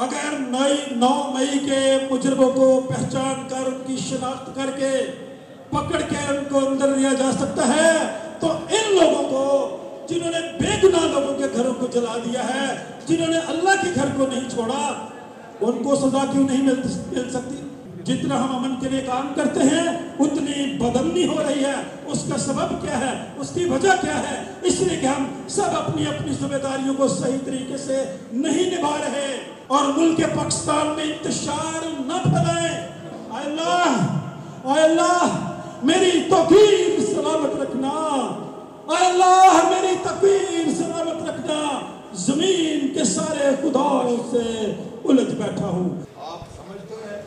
अगर 9 मई के मुजरमों को पहचान कर उनकी शिनाख्त करके पकड़ के उनको अंदर लिया जा सकता है, तो इन लोगों को जिन्होंने बेगुनाह लोगों के घरों को जला दिया है, जिन्होंने अल्लाह के घर को नहीं छोड़ा, उनको सजा क्यों नहीं मिल सकती? जितना हम अमन के लिए काम करते हैं उतनी बदअमनी हो रही है। उसका सबब क्या है, उसकी वजह क्या है? इसलिए कि हम सब अपनी अपनी जिम्मेदारियों को सही तरीके से नहीं निभा रहे और मुल्क पाकिस्तान में इंतशार न फैलाएं। अल्लाह मेरी तौकीर सलामत रखना, अल्लाह मेरी तौकीर सलामत रखना। जमीन के सारे खुदाओं से उलझ बैठा हूँ। आप समझते हैं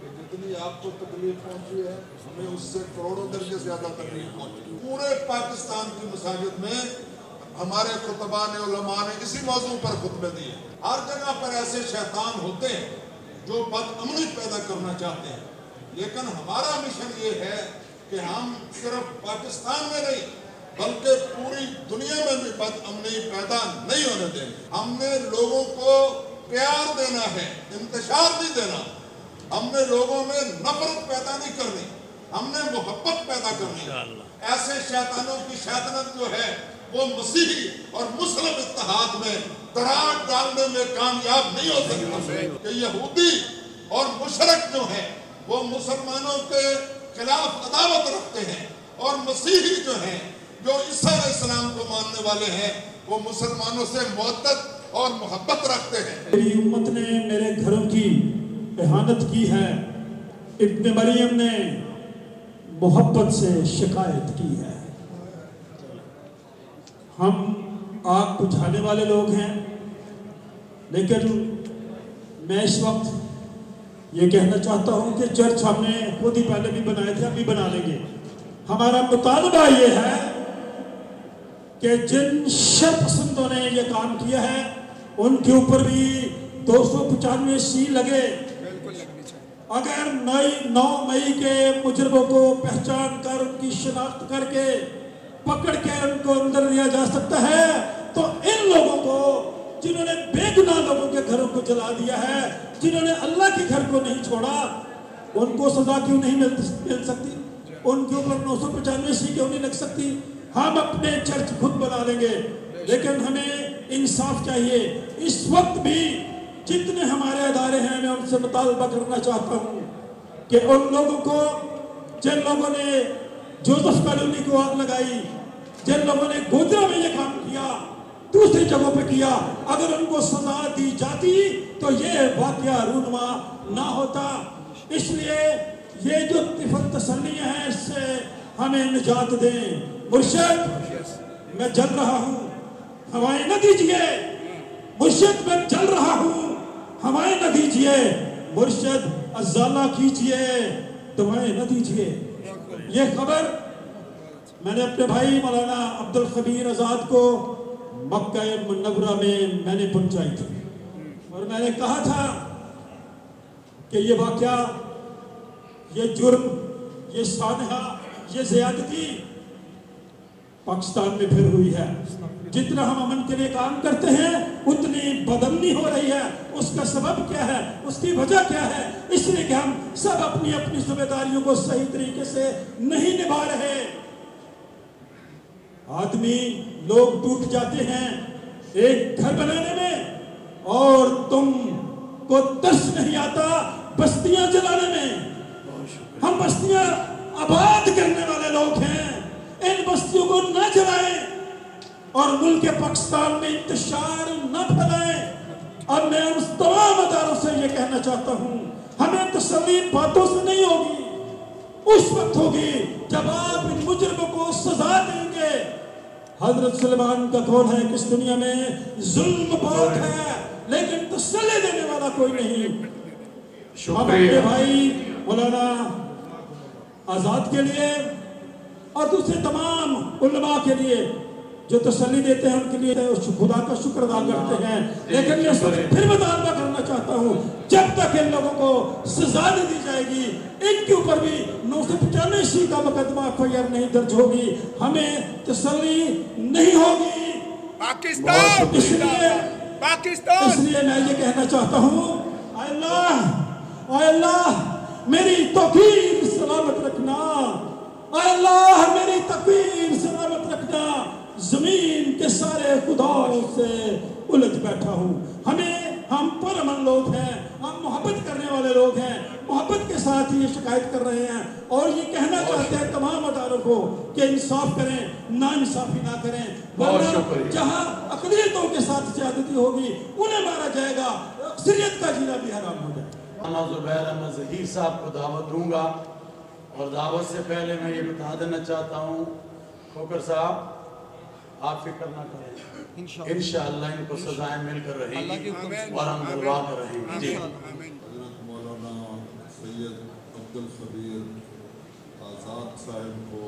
कि जितनी आपको तकलीफ पहुंची है, हमें उससे करोड़ों दर्जे ज्यादा तकलीफ पहुंची। पूरे पाकिस्तान की मसाजिद में हमारे खुतबा ने, उलमा ने इसी मौजू पर खुतबे दिए। हर जगह पर ऐसे शैतान होते हैं जो बदअमनी पैदा करना चाहते हैं, लेकिन हमारा मिशन ये है कि हम सिर्फ पाकिस्तान में नहीं बल्कि पूरी दुनिया में भी बदअमनी पैदा नहीं होने देंगे। हमने लोगों को प्यार देना है, इंतशार नहीं देना। हमने लोगों में नफरत पैदा नहीं करनी, हमने मोहब्बत पैदा करनी। ऐसे शैतानों की शैतानत जो है वो मसीही और मुस्लिम इत्तेहाद में दरार डालने में कामयाब नहीं हो सकती। कि यहूदी और मुशरक जो है वो मुसलमानों के खिलाफ अदावत रखते हैं, और मसीही जो है जो ईसा इस्लाम को मानने वाले हैं वो मुसलमानों से मोहब्बत और मोहब्बत रखते हैं। मेरी उम्मत ने मेरे घरों की इहानत की है, इब्न मरियम ने मोहब्बत से शिकायत की है। हम आग बुझाने वाले लोग हैं, लेकिन मैं इस वक्त ये कहना चाहता हूँ कि चर्च हमने खुद ही पहले भी बनाए थे, अभी बना लेंगे। हमारा मुतालबा ये है कि जिन शरपसंदों ने ये काम किया है उनके ऊपर भी 295 सी लगे। अगर 9 मई के मुजरमों को पहचान कर उनकी शिनाख्त करके पकड़ के उनको अंदर लिया जा सकता है, तो इन लोगों को जिन्होंने बेगुनाह लोगों के घरों को जला दिया है, जिन्होंने अल्लाह के घर को नहीं छोड़ा, उनको सजा क्यों नहीं मिल सकती? उनके ऊपर 995 सी क्यों नहीं लग सकती? हम अपने चर्च खुद बना लेंगे, लेकिन हमें इंसाफ चाहिए। इस वक्त भी जितने हमारे अदारे हैं, मैं उनसे मुतालबा करना चाहता हूँ कि उन लोगों को, जिन लोगों ने जोसेफ कॉलोनी को आग लगाई, जिन लोगों ने गोदरा में ये काम किया, दूसरी जगहों पे किया, अगर उनको सजा दी जाती तो ये वाकया रूनुमा ना होता। इसलिए ये जो तिफल तसल्लियाँ हैं इससे हमें निजात दें। मुर्शिद मैं जल रहा हूँ, हवाएं न दीजिए। मुर्शिद मैं जल रहा हूँ, हवाएं न दीजिए। मुर्शिद अज़ाला कीजिए, दुआएं न दीजिए। ये खबर मैंने अपने भाई मौलाना अब्दुल खबीर आज़ाद को मक्का मुनव्वरा में मैंने पहुंचाई थी, और मैंने कहा था कि ये वाकया, ये जुर्म, ये सानहा, ये ज़्यादती पाकिस्तान में फिर हुई है। जितना हम अमन के लिए काम करते हैं उतनी बदअमनी हो रही है। उसका सबब क्या है, उसकी वजह क्या है? इसलिए कि हम सब अपनी अपनी जिम्मेदारियों को सही तरीके से नहीं निभा रहे। आदमी लोग टूट जाते हैं एक घर बनाने में, और तुम को तरस नहीं आता बस्तियां जलाने में। हम बस्तियां आबाद करने वाले लोग हैं, इन बस्तियों को न जलाएं और मुल्क पाकिस्तान में इंतशार न फैलाएं। अब मैं उस तमाम अदारों से ये कहना चाहता हूँ, हमें तसल्ली बातों से नहीं होगी, उस वक्त होगी जब आप इन मुजरमों को सजा देंगे। हजरत सुलेमान का कौल है कि इस दुनिया में जुल्म बहुत है, लेकिन तसल्ली देने वाला कोई नहीं। अपने भाई मौलाना आज़ाद के लिए और दूसरे तमाम उलमा के लिए जो तसल्ली देते हैं उनके लिए खुदा का शुक्र अदा करते हैं। लेकिन मैं फिर मुतालबा करना चाहता हूँ, जब तक इन लोगों को सजा नहीं दी जाएगी, इनके ऊपर भी 995 का मुकदमा FIR नहीं दर्ज होगी, हमें तसल्ली नहीं होगी। पाकिस्तान पाकिस्तान। इसलिए मैं ये कहना चाहता हूँ, अल्लाह मेरी तौकीर सलामत रखना, अल्लाह मेरी तौकीर सलामत रखना। जमीन के सारे खुदाओं से उलझ बैठा हूँ। हम पुरअमन लोग हैं, हम मोहब्बत करने वाले लोग हैं, मोहब्बत के साथ ही ये शिकायत कर रहे हैं और ये कहना चाहते हैं तमाम अदारों को कि इंसाफ करें, ना इंसाफी ना करें, वरना जहाँ अक़लियतों के साथ ज़्यादती होगी उन्हें मारा जाएगा, अक्सरियत का जीना भी हराम हो जाएगा। ज़ुबैर अहमद ज़हीर साहब को दावत दूंगा और दावत से पहले मैं ये बता देना चाहता हूँ, खोकर साहब आप फिक्र ना करें, इंशाअल्लाह इनको सजाएं मिलकर रहेंगी और हम दिलवा कर रहेंगे। जी हज़रत मौलाना सैयद अब्दुल खबीर आज़ाद साहब को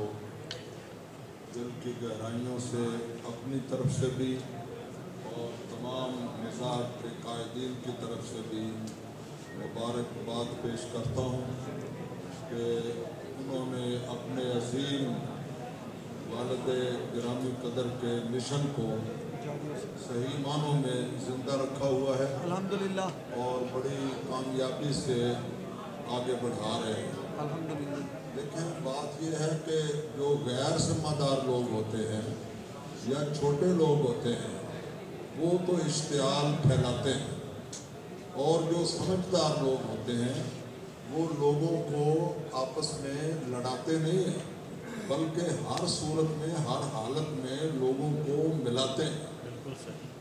दिल की गहराइयों से अपनी तरफ से भी और तमाम निज़ाम के कायदीन की तरफ से भी मुबारकबाद पेश करता हूँ कि उन्होंने अपने अज़ीम वालिद गिरामी कदर के मिशन को सही मानों में ज़िंदा रखा हुआ है अल्हम्दुलिल्लाह और बड़ी कामयाबी से आगे बढ़ा रहे हैं अल्हम्दुलिल्लाह। लेकिन बात यह है कि जो गैर ज़िम्मेदार लोग होते हैं या छोटे लोग होते हैं वो तो इश्तियाल फैलाते हैं और जो समझदार लोग होते हैं वो लोगों को आपस में लड़ाते नहीं हैं बल्कि हर सूरत में हर हालत में लोगों को मिलाते हैं।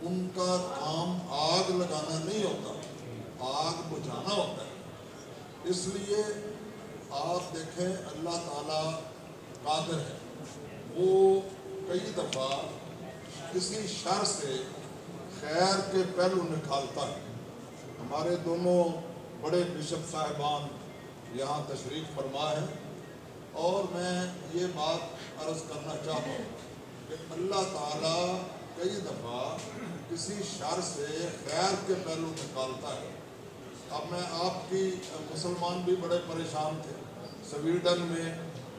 उनका काम आग लगाना नहीं होता, आग बुझाना होता है। इसलिए आप देखें अल्लाह ताला कादिर है, वो कई दफ़ा किसी शर से खैर के पहलू निकालता है। हमारे दोनों बड़े बिशप साहिबान यहाँ तशरीफ़ फरमा है और मैं ये बात अर्ज़ करना चाहता हूँ कि अल्लाह ताला कई दफ़ा किसी शर से खैर के पहलू निकालता है। अब मैं आपकी मुसलमान भी बड़े परेशान थे स्वीडन में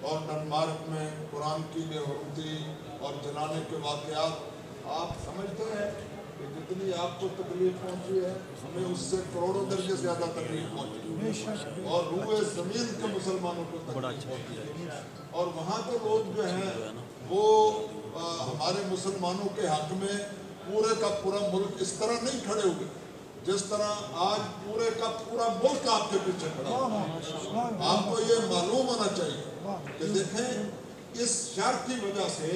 और डेनमार्क में कुरान की बेहुरमती और जलाने के वाक़यात आप समझते हैं कि जितनी आपको तकलीफ पहुँची है हमें उससे करोड़ों दर्जे ज़्यादा तकलीफ पहुँची और रूए ज़मीन के मुसलमानों को तकलीफ पहुँची है। और वहाँ के लोग जो हैं वो हमारे मुसलमानों के हक़ में पूरे का पूरा मुल्क इस तरह नहीं खड़े हुए जिस तरह आज पूरे का पूरा मुल्क आपके पीछे खड़ा है। आपको ये मालूम होना चाहिए कि देखें इस शर की वजह से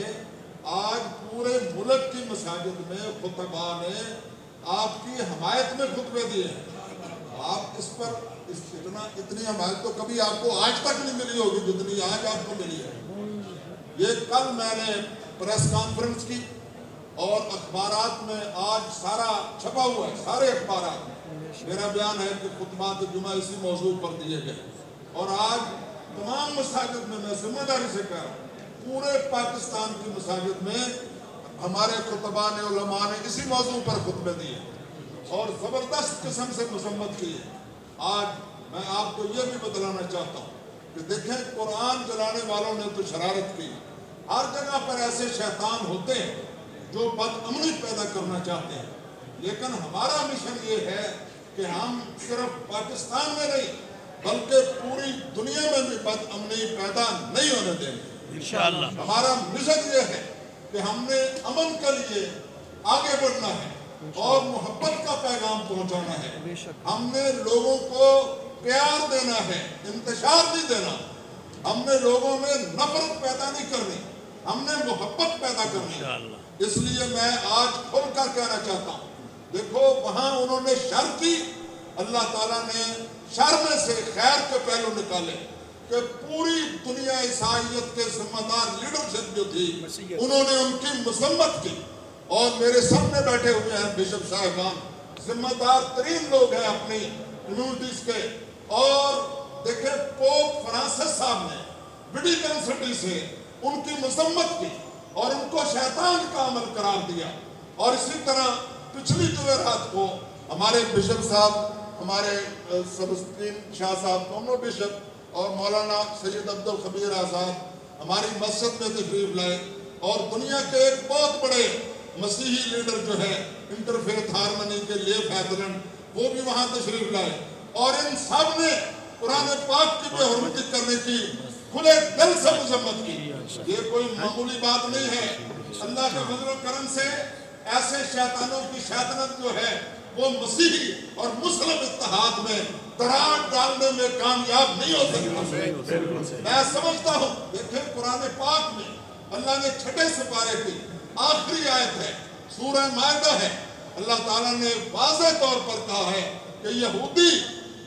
आज पूरे मुल्क की मसाजिद में खुतबा ने आपकी हमायत में खुतबे दिए हैं। आप इस पर इतनी हमायत तो कभी आपको आज तक नहीं मिली होगी जितनी आज आपको मिली है। ये कल मैंने प्रेस कॉन्फ्रेंस की और अखबारात में आज सारा छपा हुआ है, सारे अखबारात में मेरा बयान है कि खुतबात जुमा इसी मौजू पर दिए गए और आज तमाम मसाजिद में मैं जिम्मेदारी से कह रहा हूँ पूरे पाकिस्तान की मसाजिद में हमारे खुतबा ने उलमा ने इसी मौजू पर खुतबे दिए और ज़बरदस्त किस्म से मसम्मत की है। आज मैं आपको ये भी बतलाना चाहता हूँ कि देखें कुरान जलाने वालों ने तो शरारत की, हर जगह पर ऐसे शैतान होते हैं जो बदअमनी पैदा करना चाहते हैं, लेकिन हमारा मिशन ये है कि हम सिर्फ पाकिस्तान में नहीं बल्कि पूरी दुनिया में भी बदअमनी पैदा नहीं होने देंगे इंशाअल्लाह। हमारा मिशन ये है कि हमने अमन के लिए आगे बढ़ना है और मोहब्बत का पैगाम पहुंचाना है। हमने लोगों को प्यार देना है, इंतशार नहीं देना। हमने लोगों में नफरत पैदा नहीं करनी, हमने मोहब्बत पैदा करनी है। इसलिए मैं आज खुलकर कहना चाहता हूँ, देखो वहां उन्होंने शर की, अल्लाह ताला ने शर में से खैर के पहलू निकाले कि पूरी दुनिया ईसाइयत के जिम्मेदार लीडरशिप जो थी उन्होंने उनकी मसम्मत की और मेरे सामने बैठे हुए हैं बिशप साहिबान, जिम्मेदार तरीन लोग हैं अपनी कम्युनिटीज के। और देखे पोप फ्रांसिस साहब ने वेटिकन सिटी से उनकी मसम्मत की और उनको शैतान का अमल करार दिया। और इसी तरह पिछली जुमेरात को हमारे बिशप साहब, हमारे सबस्तीन शाह साहब, दोनों बिशप और मौलाना सैयद अब्दुल खबीर आज़ाद हमारी मस्जिद में तशरीफ लाए और दुनिया के एक बहुत बड़े मसीही लीडर जो है इंटरफेथ हारमनी के लेफ हैदरन, वो भी वहाँ तशरीफ लाए और इन सब ने कुरान पाक की बेहुरमती करने की खुले दिल से मजम्मत की। ये कोई मामूली बात नहीं है। अल्लाह के फजल करम से ऐसे शैतानों की शैतानत जो है वो मसीही और मुस्लिम इत्तेहाद में दरार डालने में कामयाब नहीं हो सकता। मैं समझता हूँ, देखें कुरान पाक में अल्लाह ने 6 सिपारे की आखिरी आयत है, सूरह मायदा है, अल्लाह ताला ने वाज़ेह तौर पर कहा है कि यहूदी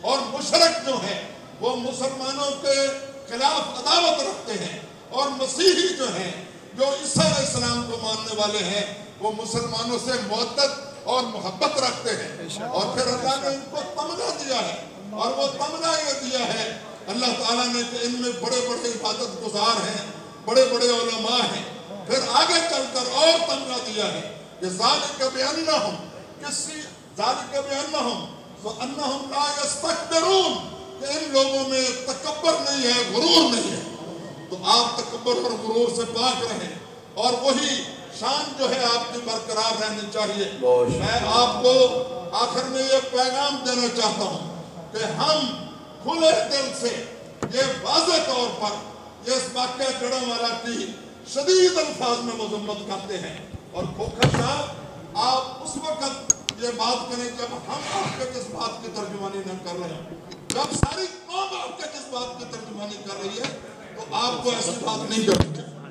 और मुशरिक जो है वो मुसलमानों के खिलाफ अदावत रखते हैं और मसीही जो है जो ईसा अलैहिस्सलाम को मानने वाले हैं वो मुसलमानों से मोहब्बत और मोहब्बत रखते हैं। और फिर अल्लाह ने इनको तमगा दिया है और वो तमगा ये दिया है अल्लाह ताला ने कि इनमें बड़े बड़े इबादत गुजार हैं, बड़े बड़े उलमा हैं। फिर आगे चलकर और तमगा दिया है कि ज़ालिका बिअन्नहुम, किसी ज़ालिका बिअन्नहुम व अन्नहुम ला यस्तकबिरून, कि इन लोगों में तकब्बर नहीं है, गुरूर नहीं है। तो आप तकब्बर और गुरूर से पाक रहें और वही शान जो है आपकी बरकरार रहनी चाहिए। मैं आपको आखिर में ये पैगाम देना चाहता हूँ कि हम खुले दिल से ये वाज़ेह तौर पर ये इस वाक़या जड़ोंवाला की शदीद अल्फाज में मजम्मत करते हैं। और खोखर साहब, आप उस वक्त ये बात करें जब हम आपके जज्बात की तर्जुमानी न कर रहे हैं, जब सारी कौम आपके जज्बात की तर्जुमानी कर रही है, तो आपको ऐसी बात नहीं करनी चाहिए।